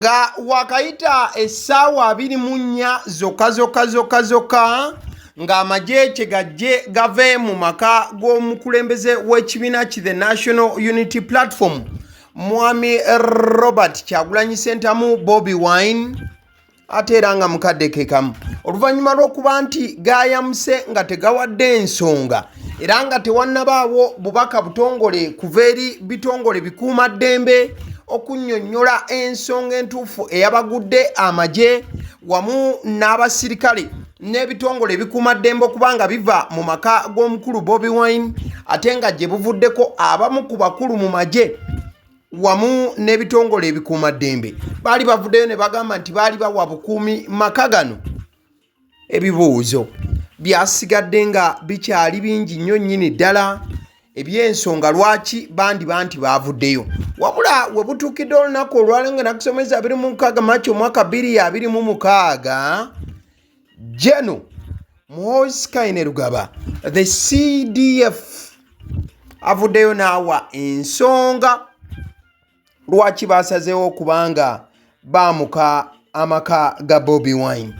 Nga wakaita essaawa 24 zokka nga Amaggye gave mu maka g'omukulembeze w'ekibiina ki The National Unity Platform Mwami Robert Kyagulanyi Ssentamu Bobi Wine ate era nga mukadde kekamu oluvannyuma lw'okuba nti gaayamuse nga tegawadde ensonga era nga tewannabaawo bubaka butongole kuva eri bitongole bikuumaddembe okunnyonnyola ensonga entuufu eyabagudde Amaggye wamu n'abasirikale n'ebitongole bikuumaddembe okubanga biva mu maka g'omukulu Bobi Wine ate nga gye buvuddeko abamu ku bakulu mu Maggye wamu n'ebitongole ebikuumaddembe baali bavuddeyo ne bagamba nti baali bawa bukuumi maka gano. Ebibuuzo byasigadde nga bikyali bingi nnyo nnyini ddala eby'ensonga lwaki bandiba nti baavuddeyo wabula we butuukidde olunaku olwaleero nga nakusomeza 26 Machi omwaka 2026 Jeno Muhoozi Kainerugaba the CDF avuddeyo n'awa ensonga lwaki basazeewo okubanga baamuka amaka ga Bobi Wine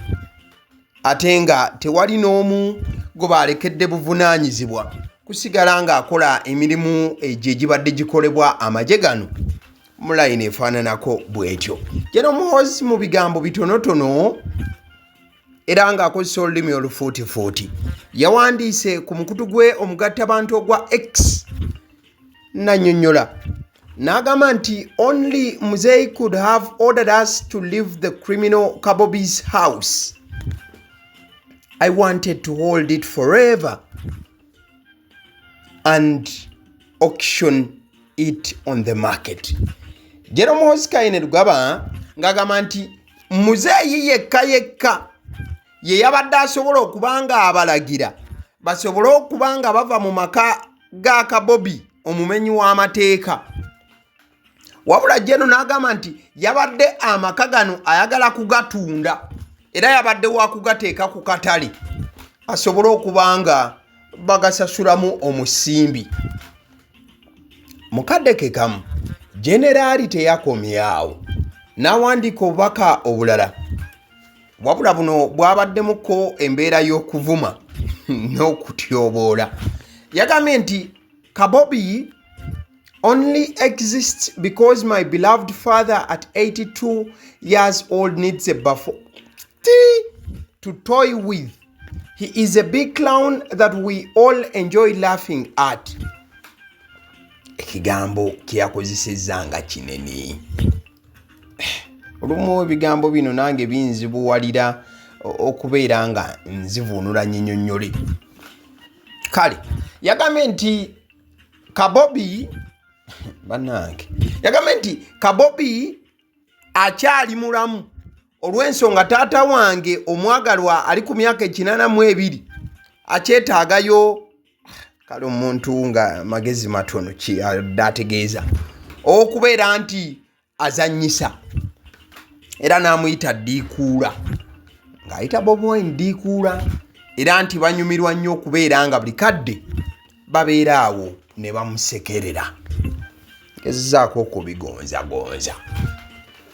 ate nga tewali n'omu gwe baalekedde buvunaanyizibwa kusigala ng'akola emirimu egyo egibadde gikolebwa Amaggye gano mu layini efaananako bw'etyo. Jeno Muhoozi mu bigambo bitonotono era ng'akozesa olulimi olufuutifuuti yawandiise ku mukutu gwe omugattabantu ogwa X nannyonnyola n'agamba nti only Muzeeyi could have ordered us to leave the criminal Kabobi's house. I wanted to hold it forever and auction it on the market. Jeno Muhoozi Kainerugaba ng'agamba nti Muzeeyi yekka ye yabadde asobola okubanga abalagira basobole okubanga bava mu maka ga Kabobi omumenyi w'amateeka wabula Jeno n'agamba nti yabadde amaka gano ayagala kugatunda era yabadde wa kugateeka ku katale asobole okubanga bagasasulamu omusimbi. Mukadde kekamu Generaali teyakomyawo n'awandiika obubaka obulala wabula buno bwabaddemuko embeera y'okuvuma n'okutyoboola. Yagambye nti Kabobi only exists because my beloved father at 82 years old needs a buffet to toy with. He is a big clown that we all enjoy laughing at. Ekigambo kyakozesezza nga kinene. Olumu ebigambo bino nange binzibuwalira okubeera nga nzivuunula nnyinnyonnyole. Kale yagambye nti Kabobi bannange yagambye nti Kabobi akyali mulamu olw'ensonga taata wange omwagalwa ali ku myaka 82 akyetaagayo kale omuntu nga magezi matono ki ategeeza okubeera nti azannyisa era n'amuyita ddiikuula ng'ayita Bobi Wine ddiikuula era nti banyumirwa nnyo okubeera nga buli kadde babeera awo ne bamusekerera gezaako okubigonzagonza.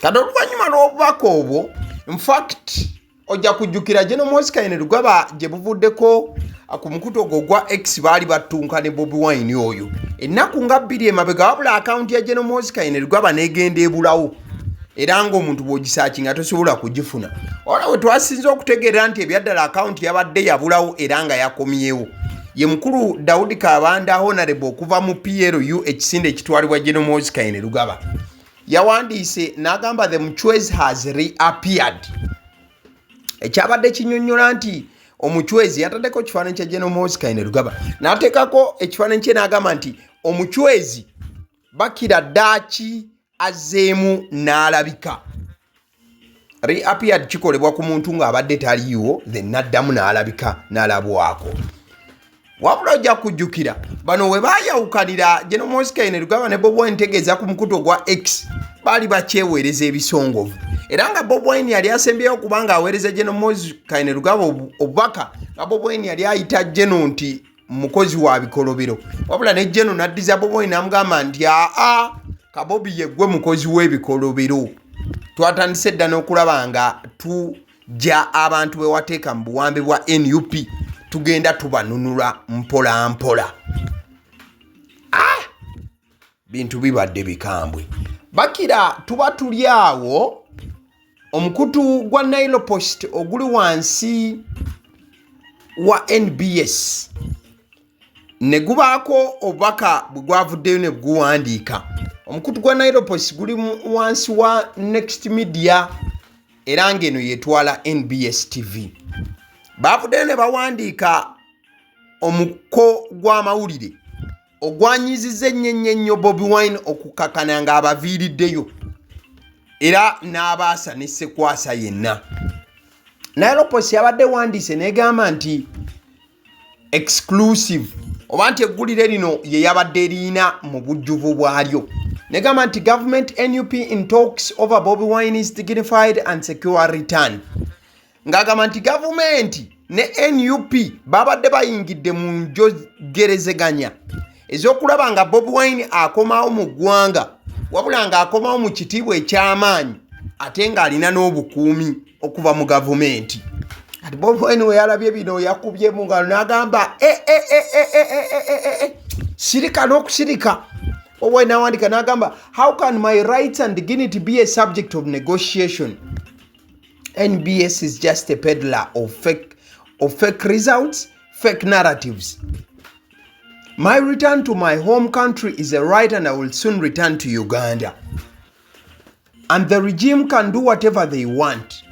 Kati oluvannyuma lw'obubaka obwo infact ojja kujjukira Jeno Muhoozi Kainerugaba gye buvuddeko ku mukutu ogwo gwa X baali battunka ne Bobi Wine oyo ennaku nga 2 emabega wabula akawunti ya Jeno Muhoozi Kainerugaba n'egenda ebulawo era ng'omuntu bw'ogisaaki nga tosobola kugifuna. Wala we twasinze okutegeera nti ebyaddala akawunti yabadde yabulawo era nga yakomyewo ye mukulu Daudi Kabanda Honorable okuva mu PLU ekisinde ekitwalibwa Jeno Muhoozi Kainerugaba yawandiise n'agamba the Muchwezi has reappeared. Ekyabadde kinnyonnyola nti Omuchwezi yataddeko ekifaananyi kya Jeno Muhoozi Kainerugaba n'ateekako ekifaananyi kye n'agamba nti Omuchwezi Bakira Ddaaki azzeemu n'alabika. Reappeared kikolebwa ku muntu ng'abadde taliiwo then n'addamu n'alabika n'alabwako. Wabula ojja kujjukira bano we baayawukanira Jeno Muhoozi Kainerugaba ne Bobi Wine ntegeeza ku mukutu gwa X baali bakyeweereza ebisongovu era nga Bobi Wine yali asembyeyo okubanga aweereza Jeno Muhoozi Kainerugaba obubaka nga Bobi Wine yali ayita Jeno nti mukozi wa bikolobero wabula ne Jeno n'addiza Bobi Wine n'amugamba nti Kabobi ye gwe mukozi w'ebikolobero twatandise dda n'okulaba nga tujja abantu bewateeka mu buwambe bwa NUP tugenda tubanunula mpola mpola. Bintu bibadde bikambwe. Bakira tuba tuli awo omukutu gwa Nile Post oguli wansi wa NBS ne gubaako obubaka bwe gwavuddeyo ne guwandiika. Omukutu gwa Nile Post guli wansi wa Next Media era ng'eno yetwala NBS TV. Baavuddeyo ne bawandiika omuko gw'amawulire ogwanyizizza ennyo Bobi Wine okukakana ng'abaviiriddeyo era n'abaasa ne Ssekwasa yenna. Nile Post yabadde wandiise n'egamba nti exclusive oba nti eggulire lino ye yabadde eriina mu bujjuvu bwalyo. Negamba nti government NUP in talks over Bobi Wine's dignified and secure return. Ngagamba nti gavumenti ne NUP babadde bayingidde mu njogerezeganya ez'okulaba nga Bobi Wine akomawo mu ggwanga wabula nga akomawo mu kitiibwa eky'amaanyi ate ng'alina n'obukuumi okuva mu gavumenti. Ati Bobi Wine we yalabye bino yakubye mu ngalo n'agamba sirika n'okusirika. Bobi Wine n'awandika n'agamba how can my rights and dignity be a subject of negotiation? NBS is just a peddler of fake results, fake narratives. My return to my home country is a right and I will soon return to Uganda. And the regime can do whatever they want.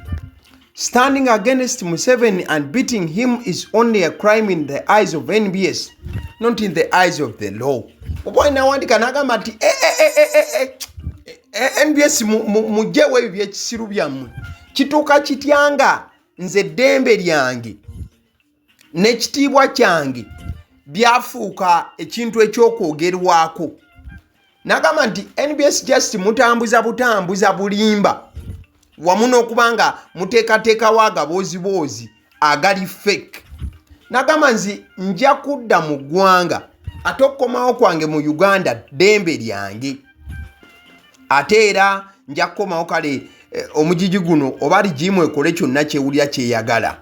Standing against Museveni and beating him is only a crime in the eyes of NBS, not in the eyes of the law. Bobi n'awandika n'agamba nti NBS mujjewo ebyo by'ekisiru byammwe. Kituuka kityanga nze eddembe lyange n'ekitiibwa kyange byafuuka ekintu eky'okwogerwako. N'agamba nti NBS just mutambuza butambuza bulimba wamu n'okuba nga muteekateekawo agaboozi agali fake. N'agamba nzi nja kudda mu ggwanga ate okukomawo kwange mu Uganda ddembe lyange ate era nja kukomawo kale omugigi guno oba ligimu ekole kyonna kyewulira kyeyagala.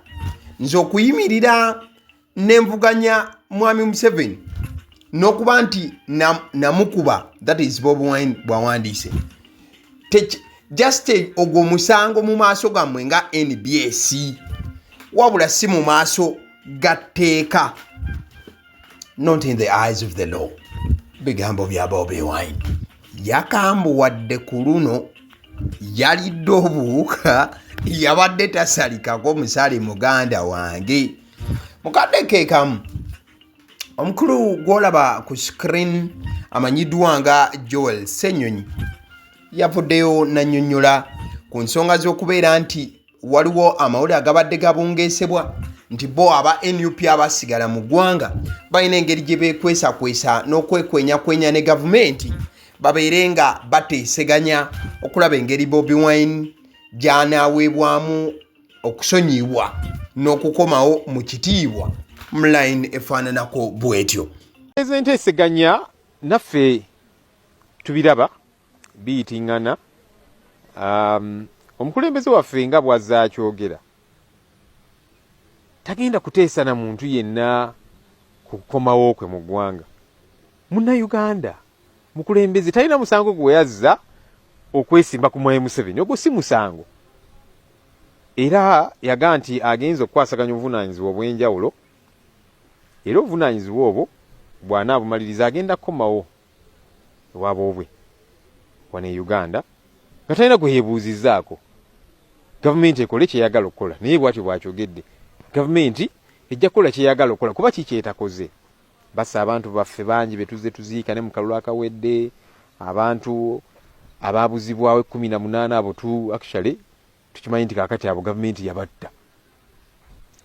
Nze okuyimirira n'envuganya mwami Museveni n'okuba nti namukuba, that is Bobi Wine bwawandiise. Just ogwo musango mu maaso gammwe nga NBS wabula si mu maaso gatteeka, not in the eyes of the law. Bigambo bya Bobi Wine. Yakambuwadde ku luno yalidde obuwuka yabadde tasalikako musale muganda wange. Mukadde keekamu omukulu gw'olaba ku screen amanyiddwa nga Joel Ssenyonyi yavuddeyo nannyonnyola ku nsonga z'okubeera nti waliwo amawulire agabadde gabungeesebwa nti bo aba NUP abasigala mu ggwanga balina engeri gye beekwesakwesa n'okwekwenyakwenya ne gavumenti babeere nga bateeseganya okulaba engeri Bobi Wine gy'anaaweebwamu okusonyiibwa n'okukomawo mu kitiibwa mu line efaananako bw'etyo. Ezo enteeseganya naffe tubiraba biyitiŋŋana. Omukulembeze waffe nga bw'azza akyogera tagenda kuteesa na muntu yenna ku kukomawo kwe mu ggwanga. Munnayuganda mukulembeze talina musango gwe yazza okwesimba ku mwami Museveni, ogwo si musango. Era yaga nti agenza okukwasaganya obuvunaanyizibwa obw'enjawulo, era obuvunaanyizibwa obwo bw'anaabumaliriza agenda kukomawo ewaabwe wano e Uganda nga talina gwe yeebuuzizzaako. Gavumenti ekole kyeyagala okukola, naye bw'atyo bw'akyogedde. Gavumenti ejja kukola kyeyagala okukola kuba kiki etakoze. Basa abantu baffe bangi betuzze tuziika ne mu kalulu akawedde, abantu abaabuzibwawo 18 abo actually tukimanyi nti kaakati abo gavumenti yabatta.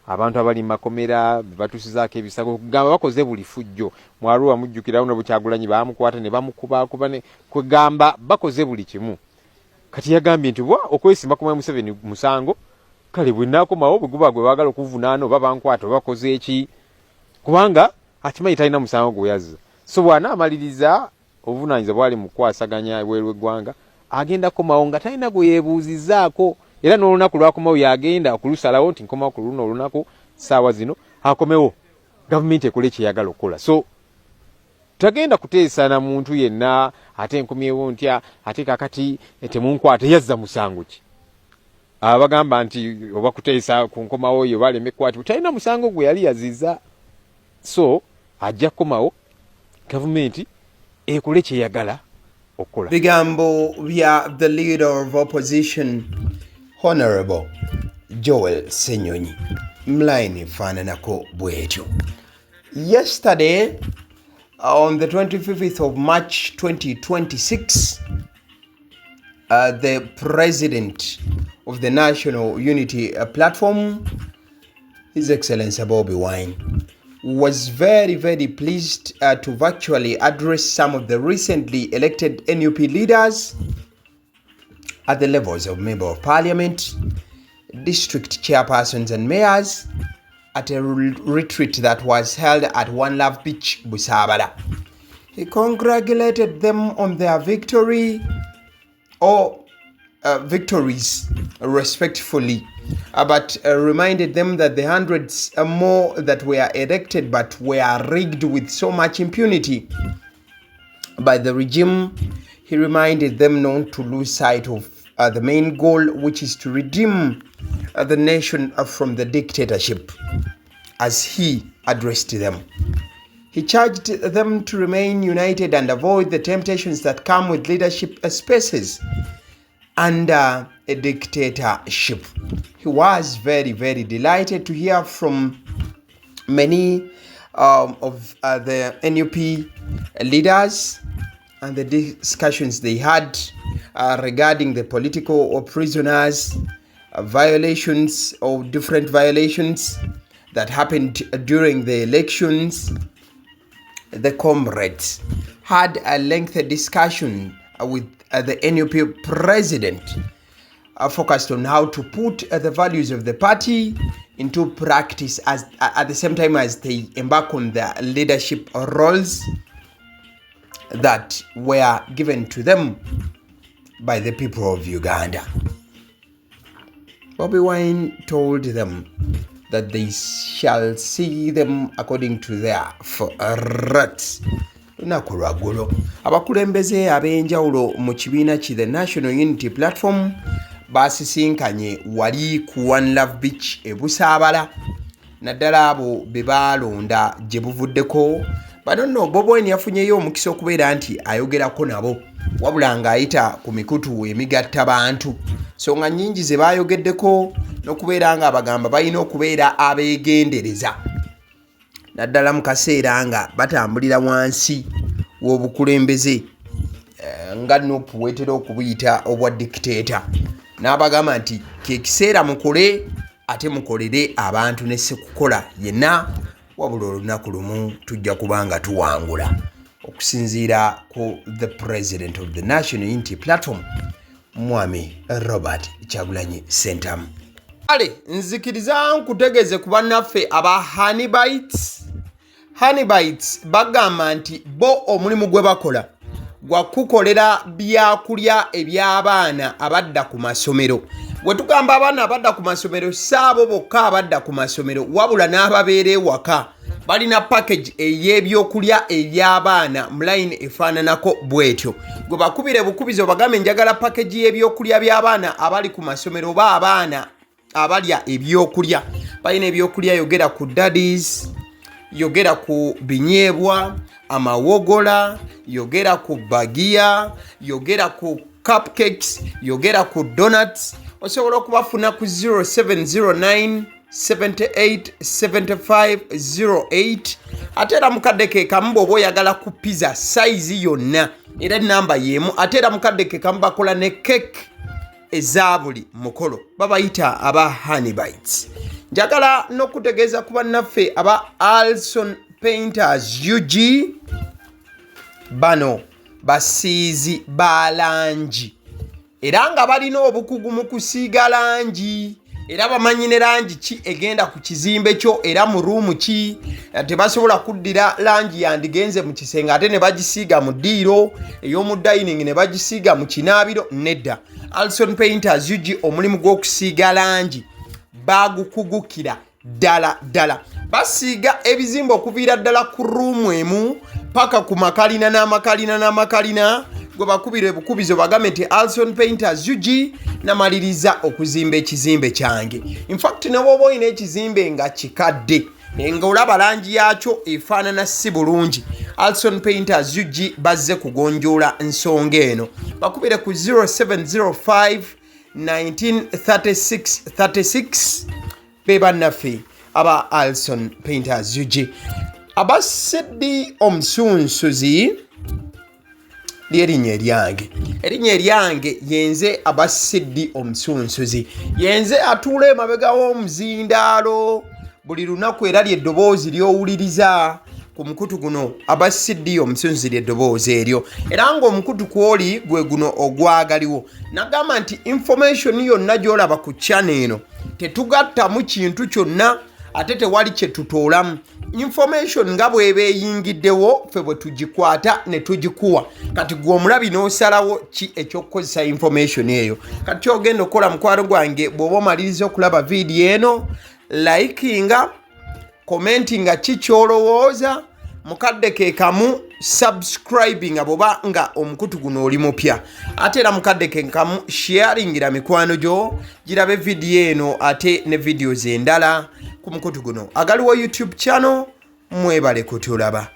Abantu abali makomera batusizaako ebisago kugamba bakoze buli fujjo. Mwaruwa mujjukirawo ne Bukyagulanyi baamukwata ne bamukuba ne kugamba bakoze buli kimu. Kati yagambye nti bwa okwesimba ku mwami Museveni musango kale bwe naakomawo bwe guba gwe baagala okuvunaana oba bankwata bakoze eki, kubanga akimanyi talina musango gwe yazza. So bw'anaamaliriza obuvunaanyizibwa bwali mu kukwasaganya ebweru w'eggwanga agenda komawo nga talina gwe yeebuuzizaako era n'olunaku lwakomawo yagenda okulusalawo nti nkomawo ku luno olunaku ssaawa zino akomewo gavumenti ekole kyeyagala okukola. So tagenda kuteesa na muntu yenna ate nkomyewo ntya ate kakati temunkwata yazza musango ki abagamba nti oba kuteesa ku nkomawo oyo baleme kwati talina musango gwe yali yaziza. So ajja kukomawo gavumenti ekole kyeyagala okukola. Bigambo bya the leader of opposition Honorable Joel Ssenyonyi mline faananako bwetyo. Yesterday on the 25th of March 2026 the president of the National Unity Platform, His Excellency Bobi Wine, was very pleased to virtually address some of the recently elected NUP leaders at the levels of Member of Parliament, district chairpersons and mayors at a retreat that was held at One Love Beach, Busabala. He congratulated them on their victory or victories respectfully, but reminded them that the hundreds more that were elected but were rigged with so much impunity by the regime. He reminded them not to lose sight of the main goal, which is to redeem the nation from the dictatorship. As he addressed them, he charged them to remain united and avoid the temptations that come with leadership spaces under a dictatorship. He was very delighted to hear from many of the NUP leaders and the discussions they had regarding the political prisoners, violations or different violations that happened during the elections. The comrades had a lengthy discussion with the NUP president, focused on how to put the values of the party into practice as at the same time as they embark on their leadership roles that were given to them by the people of Uganda. Bobi Wine told them that they shall see them according to their fruits. Lunaku lwaggulo abakulembeze ab'enjawulo mu kibiina ki the National Unity Platform basisinkanye wali ku One Love Beach e Busaabala, naddala abo be baalonda gye buvuddeko. Bano nno Bobi Wine yafunyeyo omukisa okubeera nti ayogerako nabo wabula ng'ayita ku mikutu emigatta bantu. Nsonga nnyingi ze baayogeddeko n'okubeera nga abagamba balina okubeera abeegendereza, naddala mu kaseera nga batambulira wansi w'obukulembeze nga Nuupu weetera okubuyita obwa dictator. N'abagamba nti kekiseera mukole ate mukolere abantu ne sekukola yenna, wabula olunaku lumu tujja kubanga tuwangula, okusinziira ku the president of the National Unity Platform, Mwami Robert Kyagulanyi Ssentamu. Ale nzikiriza nkutegeze ku bannaffe aba Honey Bites bagamba nti bo omulimu gwe bakola gwa kukolera byakulya eby'abaana abadda ku masomero. Bwe tugamba abaana abadda ku masomero saabo bokka abadda ku masomero, wabula n'ababeera ewaka balina package ey'ebyokulya eby'abaana mu line efaananako bwetyo. Gwe bakubire bukubizo bagambe njagala package y'ebyokulya by'abaana abali ku masomero oba abaana abalya ebyokulya. Balina ebyokulya yogera ku daddies, yogera ku binyeebwa, amawogola, yogera ku bagiya, yogera ku cupcakes, yogera ku donuts. Osobola okubafuna ku 0709 787508. ate era mukadde ke kamu bw'oba oyagala ku pizza size yonna era ennamba y'emu. ate era mukadde ke kamu bakola ne cake eza buli mukolo, babayita aba Honey Bites. Njagala n'okutegeeza ku bannaffe aba Alson Painters UG, bano basiizi ba langi era nga balina obukugu mu kusiiga langi. era bamanyi ne langi ki egenda ku kizimbe kyo era mu ruumu ki. Tebasobola kuddira langi yandigenze mu kisenge ate ne bagisiiga mu ddiiro ey'omu dining ne bagisiiga mu kinaabiro. Nedda. Alson Painters UG omulimu gw'okusiiga langi bagukugukira ddala. Basiiga ebizimbe okuviira ddala ku ruumu emu paka ku makalina gwe bakubira ebukubizo bagambe nti Alson Painters UG namaliriza okuzimba ekizimbe kyange. In fact ne bw'oba olina ekizimbe nga kikadde nga olaba langi yaakyo efaanana si bulungi, Alson Painters UG bazze kugonjoola ensonga eno. Bakubire ku 0705 1936 be bannaffe aba Alson Painters UG. Aba Sedi Omusunsuzi lyerinnya eryange yenze aba Sedi Omusunsuzi, yenze atuula emabega w'omuzindaalo buli lunaku era ly'eddoboozi ly'owuliriza ku mukutu guno aba Sedi Omusunsuzi ly'eddoboozi eryo, era ng'omukutu kw'oli gwe guno ogwagaliwo. Nagamba nti information yonna gy'olaba ku channel eno tetugattamu kintu kyonna ate tewali kye tutoolamu. Information nga bw'eba eyingiddewo ffe bwe tugikwata ne tugikuwa. Kati gwe omulabi n'osalawo ki eky'okukozesa information eyo. Kati ky'ogenda okukola mukwano gwange bw'oba omaliriza okulaba vidiyo eno, likinga, commentinga ki ky'olowooza, mukadde ke kamu subscribinga bw'oba nga omukutu guno oli mupya, ate era mukadde ke kamu sharingira mikwano gyo girabe vidiyo eno ate ne videos endala ku mukutu guno. Agaliwo YouTube channel, mwebale kutulaba.